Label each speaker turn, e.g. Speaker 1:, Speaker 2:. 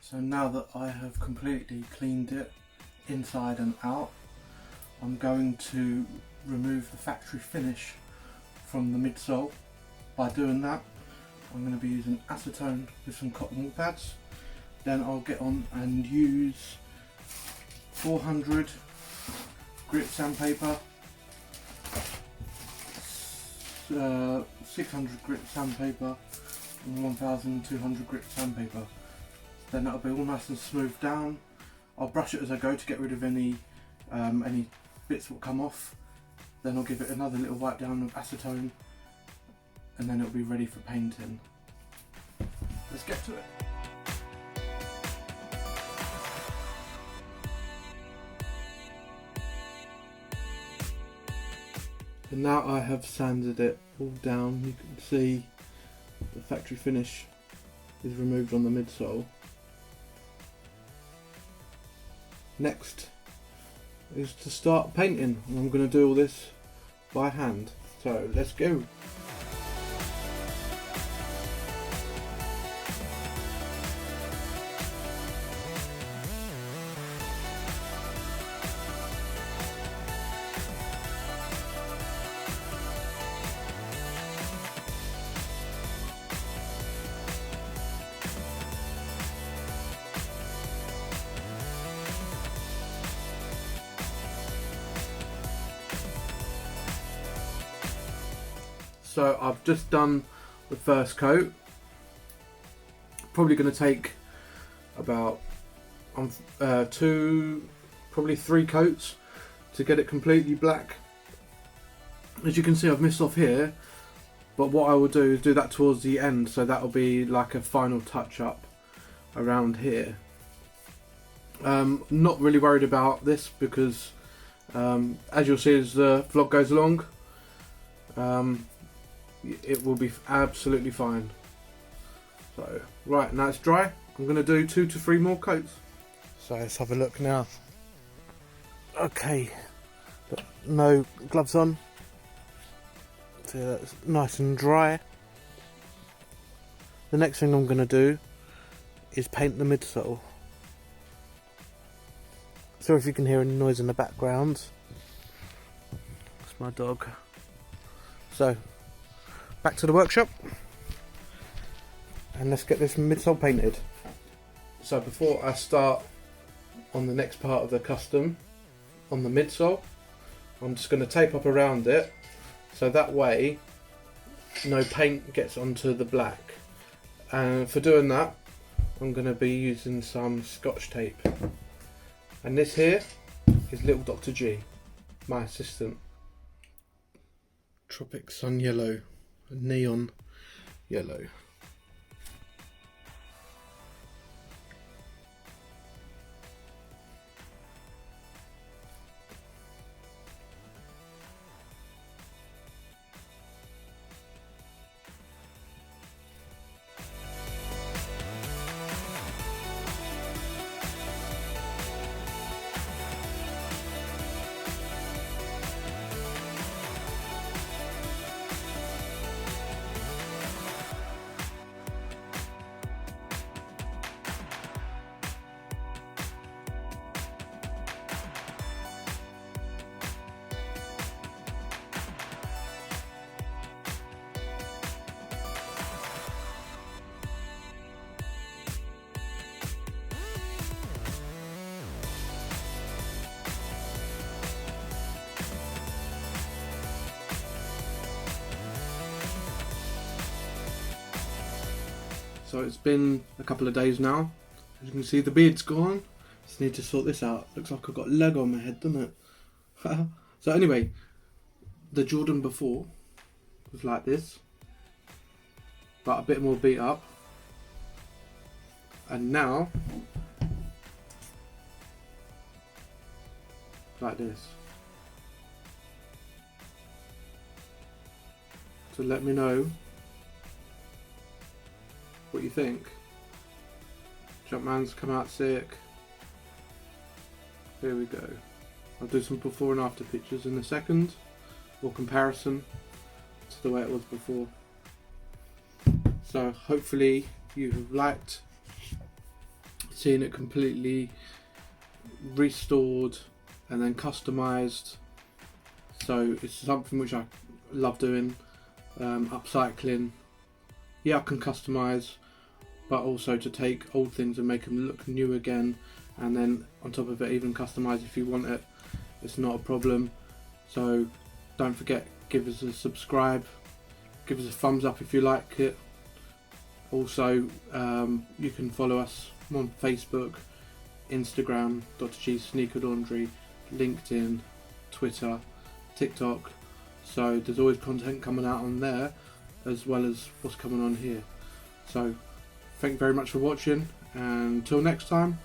Speaker 1: So now that I have completely cleaned it inside and out, I'm going to remove the factory finish from the midsole. By doing that, I'm going to be using acetone with some cotton wool pads. Then I'll get on and use 400 grit sandpaper, 600 grit sandpaper and 1200 grit sandpaper. Then that'll be all nice and smoothed down. I'll brush it as I go to get rid of any bits that will come off. Then I'll give it another little wipe down of acetone, and then it'll be ready for painting. Let's get to it. And now I have sanded it all down. You can see the factory finish is removed on the midsole. Next is to start painting, and I'm going to do all this by hand. So let's go. So I've just done the first coat. Probably going to take about 2, probably 3 coats to get it completely black. As you can see, I've missed off here, but what I will do is do that towards the end, so that will be like a final touch up around here. Not really worried about this because as you'll see as the vlog goes along, it will be absolutely fine. So right, now it's dry. I'm going to do 2 to 3 more coats. So let's have a look now. Okay, got no gloves on, so that's nice and dry. The next thing I'm going to do is paint the midsole. Sorry if you can hear any noise in the background. It's my dog. So back to the workshop and let's get this midsole painted. So before I start on the next part of the custom on the midsole, I'm just going to tape up around it so that way no paint gets onto the black. And for doing that, I'm going to be using some Scotch tape, and this here is little Dr. G, my assistant. Tropic Sun Yellow, neon yellow. So it's been a couple of days now. As you can see, the beard's gone. Just need to sort this out. Looks like I've got Lego on my head, doesn't it? So anyway, the Jordan before was like this, but a bit more beat up. And now like this. So let me know what you think. Jumpman's come out sick. Here we go. I'll do some before and after pictures in a second, or comparison to the way it was before. So hopefully you have liked seeing it completely restored and then customized. So it's something which I love doing, upcycling. Yeah, I can customize, but also to take old things and make them look new again, and then on top of it even customize if you want it. It's not a problem. So don't forget, give us a subscribe, give us a thumbs up if you like it. Also you can follow us on Facebook, Instagram, Dr. G's Sneaker Laundry, LinkedIn, Twitter, TikTok. So there's always content coming out on there, as well as what's coming on here. So thank you very much for watching, and until next time,